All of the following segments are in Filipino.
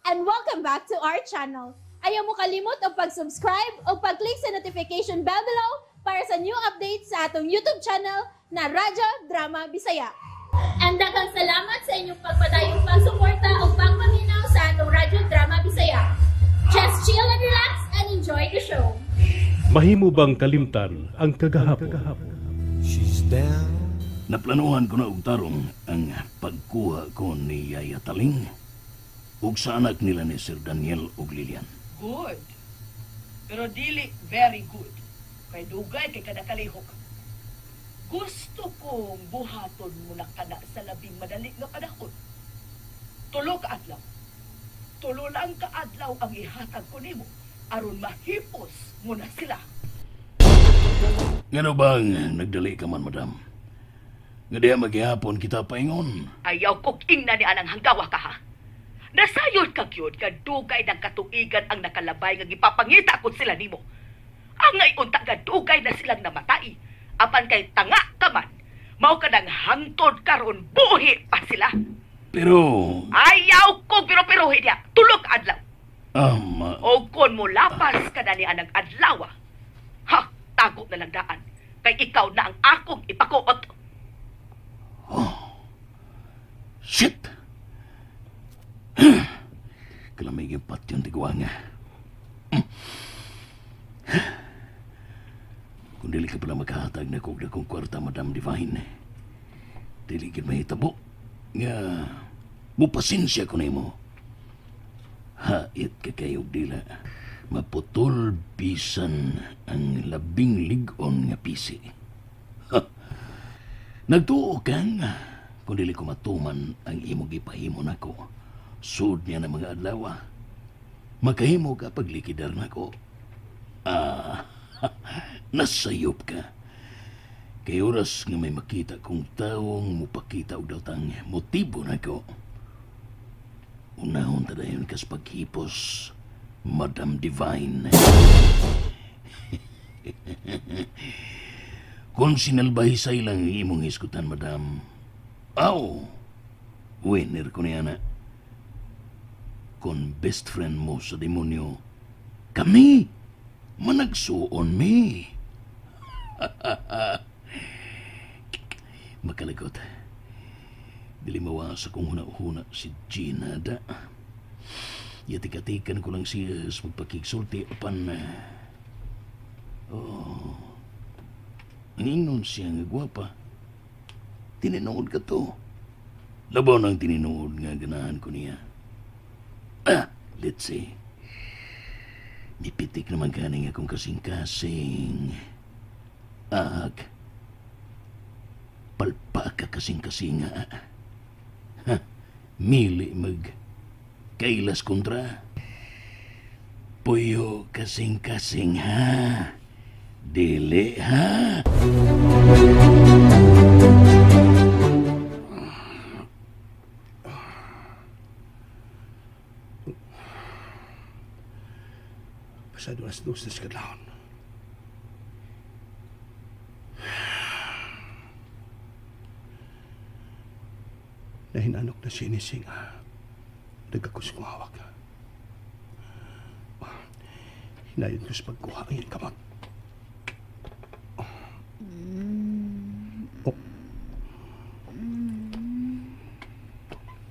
and welcome back to our channel. Ayaw mo kalimot o pag-subscribe o pag-click sa notification bell below para sa new updates sa atong YouTube channel na Radyo Drama Bisaya. And daghang salamat sa inyong pagpadayong pagsuporta o pagpaminaw sa atong Radyo Drama Bisaya. Just chill and relax and enjoy the show. Mahimo bang kalimtan ang kagahapon? She's down. Naplanuhan ko na og tarong ang pagkuha ko ni Yaya Taling ug sa anak nila ni Sir Daniel ug Lilian. Good. Pero dili very good. Kay dugay kay kada kalihok. Gusto kong buhaton mo na kada sa labing madali nga panahon. Tulo ka adlaw. Tulo lang ka adlaw ang ihatag ko nimo aron mahipos mo na sila. Ngano bang nagdali ka man, madam? Nga diya maghihapon kita paingon. Ayaw kong ingna ni anang hanggawa ka ha. Nasayod ka yun, kadugay ng katuigan ang nakalabay nga gipapangita ko sila nimo. Ang ngayon tagadugay na silang namatay. Apan kay tanga ka man, mao ka nang hangtod karon buhi pa sila. Pero... Ayaw ko pero-perohin niya, tulog adlaw. O kon mo lapas ka na ni anang adlaw. Ha, tago na lang daan. Kay ikaw na ang akong ipakuot. Oh, shit! Kalamig yung patyon tiguang. Kung dili ka pala maghahatag na kog kong kwarta, Madam Divine, dili gid mahitabo nga mupasensya ko nimo. Hait ka kayo dila maputol bisan ang labing ligon nga pisi. Nagtuo kang kung dili ko matuman ang imo gipahimo nako sud niya ng mga adlaw, makahimo ka paglikidar nako. Nasayop ka. Kay oras nga may makita kong taong mupakita og datang motibo nako. Unahon ta dayon kas paghipos, Madam Divine. Kung sinalbahisay lang imong iskutan, Madam. Aw, winner ko niya na. Kung best friend mo sa demonyo, kami, managsuon mi. Makalagot. Dili mawas akong huna-huna si Gina da. Yatik-atikan ko lang siya sa magpakigsulti apan nanginon siya nga gwapa. Tininood ka to. Labaw nang tininood nga ganahan ko niya. Let's see. Mipitik naman kaning akong kasing-kasing. Palpa ka kasing-kasing nga. Mili mag kailas kontra. Puyo kasing-kasing ha. Dili ha. Pasado alas 2 na sa kadlawon. Nahinanok na si Inising. Nagkakus kong hawak. Hinayon ko sa pagkuha ang iyong kamot.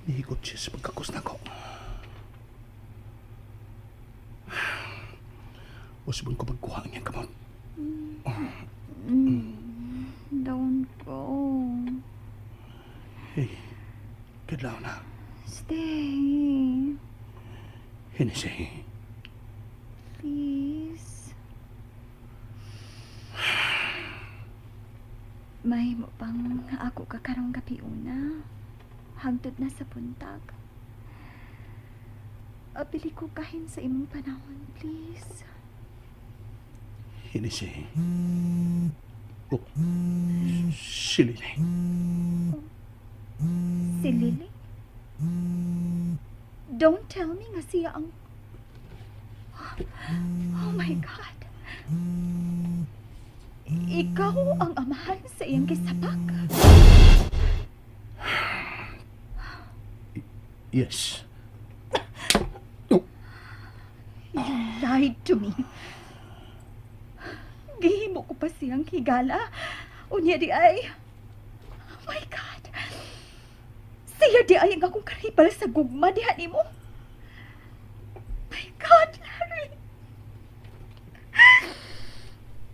Nihikot siya sa pagkakus na ko. Usbon ko pagkuha ang iyong kamot. Don't go. Hey, kadlaw na. Stay. Inising. Please. May mo pang ako kakarong gabi una. Hangtod na sa puntag. Abili ko kahin sa imong panahon, please. Inising. Oh, si Lili. Si Lily? Don't tell me nga siya ang... Oh my God. Ikaw ang amahan sa iyang gisapak? Yes. lied to me. Gihimo ko pa siyang higala. Unya di ay... Oh my God. Siya di ay ang akong karibal sa gugma diha nimo. My God, Larry.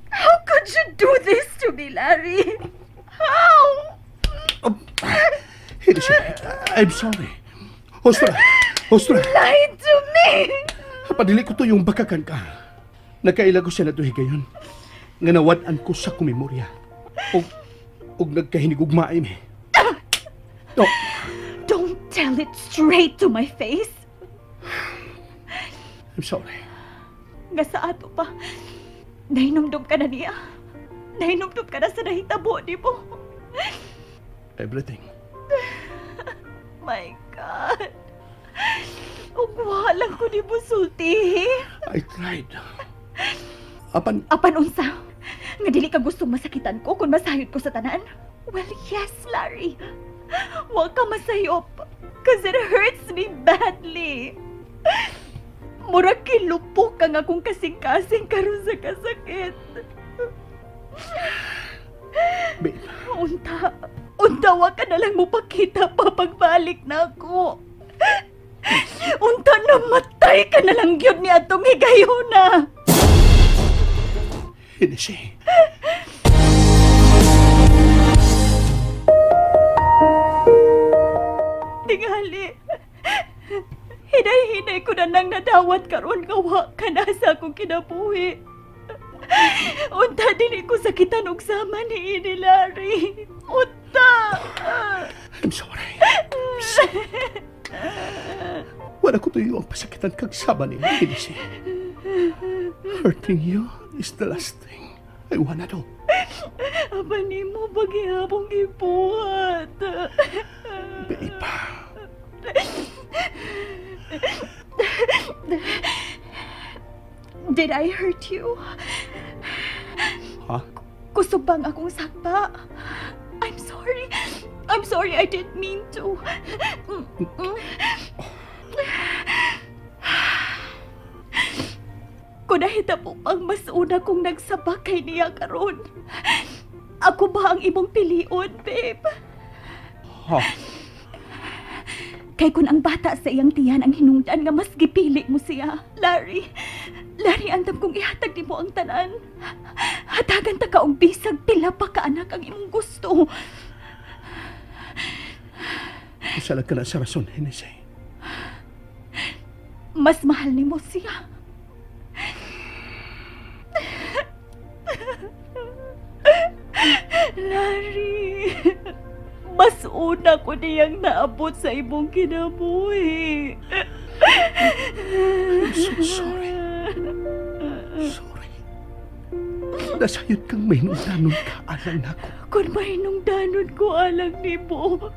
How could you do this to me, Larry? How? Hennessy, I'm sorry. Hostra. Lied to me. Padili ko to yung bakakan ka. Nagkaila ko siya na to higayon. Nga nawad-an ko sa kumemorya. Og nagkahinigugmaay mi. No. Don't tell it straight to my face. I'm sorry. Nga sa ato pa, nahinumdum ka na niya. Nahinumdum ka na sa nahitabo, di mo. Everything. My God. Ugwa lang ko di mo sulti. I tried. Apan, unsa? Nga dili ka gustong masakitan ko kung masayod ko sa tanan? Well, yes, Larry. Wa ka masayop. Cause it hurts me badly. Murag kilupok ka nga kung kasing-kasing karon sa kasakit. babe, Unta wa ka na lang mo pakita pa pagbalik na ako. Unta namatay ka na lang yun ni atong higayuna. Hennessy. Tingali. Hinay-hinay ko na nang nadawat karon gawa ka na sa akong kinabuhi. Unta dili ko sakitan og sama ni Larry. Unta. I'm sorry. Wala ko tuyo ang pasakitan kag sama ni Hennessy. Hurting you is the last thing I wanna do. Aba ni mo bagihapong gibuhat. Babe. Did I hurt you? Ha? Kusog bang akong sakpa? I'm sorry, I didn't mean to. Kung nahitabo pang mas una kong nagsabak kay niya karon, ako ba ang imong pilion, babe? Ha? Kay kun ang bata sa iyang tiyan ang hinungdan nga mas gipili mo siya. Larry, andam kong ihatag nimo ang tanan. Hatagan ta ka og bisag pila pa ka anak ang imong gusto. Isalag ka na sa rason, Hennessy. Mas mahal nimo siya. Larry, mas una ko niyang naabot sa imong kinabuhi. I'm so sorry. Sorry. Nasayod kang may nungdanon ka alang nako. Kung may nungdanon ko alang ni mo,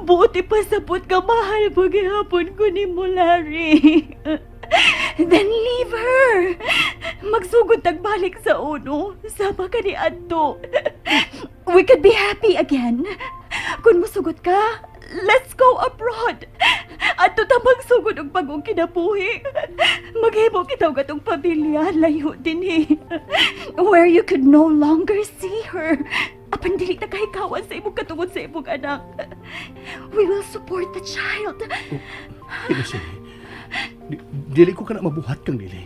buti pa sabot ka mahal paghihapon ko ni mo, Larry. Then leave her. Magsugod tagbalik sa uno. Sama ka ni Anto. We could be happy again. Kung musugod ka, let's go abroad. Ato ta magsugod og bagong kinabuhi. Maghimo kita og atong pamilya layo din where you could no longer see her. Apan dili ta kahikawan sa imong katungod sa imong anak. We will support the child. Hennessy, dili ko ka na mabuhat kang dili.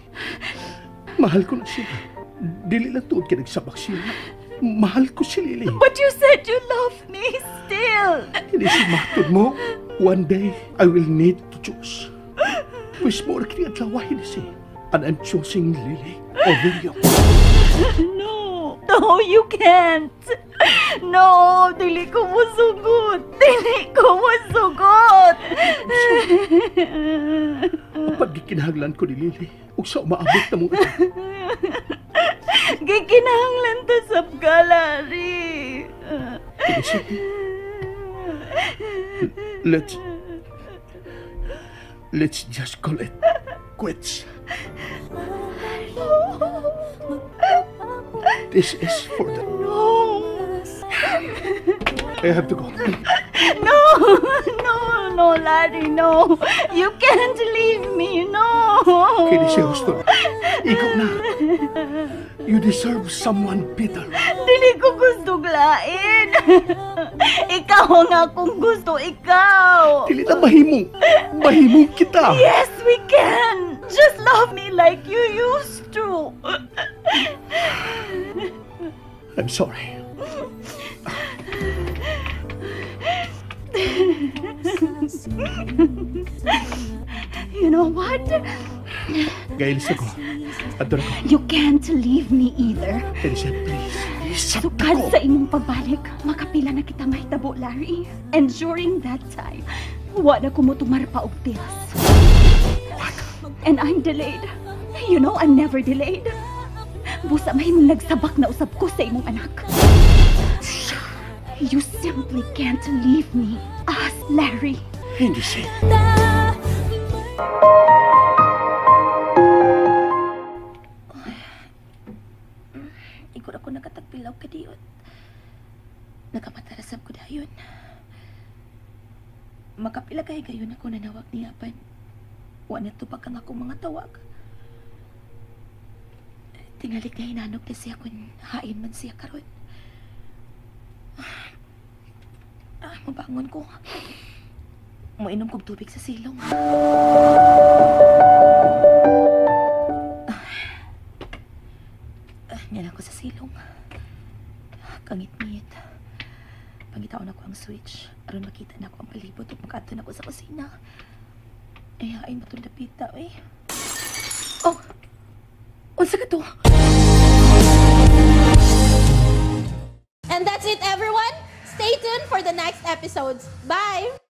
Mahal ko na siya. Dili lang tuod ka nagsabak siya. Mahal ko si Lily. But you said you love me still. Hindi si matod mo. One day, I will need to choose. Wish mo na kiniadlawahin siya. And I'm choosing Lily over you. No, you can't. No, dili ko masugot. Pagkikinahanglan ko ni Lily, ug sa umaabot na mo ito. Gikinahanglan ta sab ka, Larry. Let's just call it quits. This is for the... No. I have to go. No, Larry, no. You can't leave me, no. Kini siya gusto. Ikaw na. You deserve someone better. Dili ko gusto glain. Ikaw ang akong gusto, ikaw. Dili na mahimong kita. Yes, we can. Just love me like you used to. I'm sorry. You know what? Gailis ako. Ador ko. You can't leave me either. Elisa, please. Isap Sukad ko. sa imong pagbalik, makapila na kita mahitabo, Larry. And during that time, wala ko mo tumarpa og tilas. And I'm delayed. You know, I'm never delayed. Busa mahimong nagsabak na usab ko sa imong anak. You simply can't leave me, us, Larry. Hindi siya. Ikot ako nakatagpilaw ka diyon. Nagkamatarasab ko dayon. Makapila kay gayon ako nanawag niyapan. Wala tupag ang akong mga tawag. Tingali na hinanog na siya kung hain man siya karon. Mabangon ko. Mainom kong tubig sa silong. Yan ako sa silong. Kangit-ngit. Pangitaon ako ang switch. Aron makita na ako ang palibot at makato na ako sa kusina. Ay, hain matong dapita, eh. Oh! Unsa ka to? And that's it, everyone. Stay tuned for the next episodes. Bye!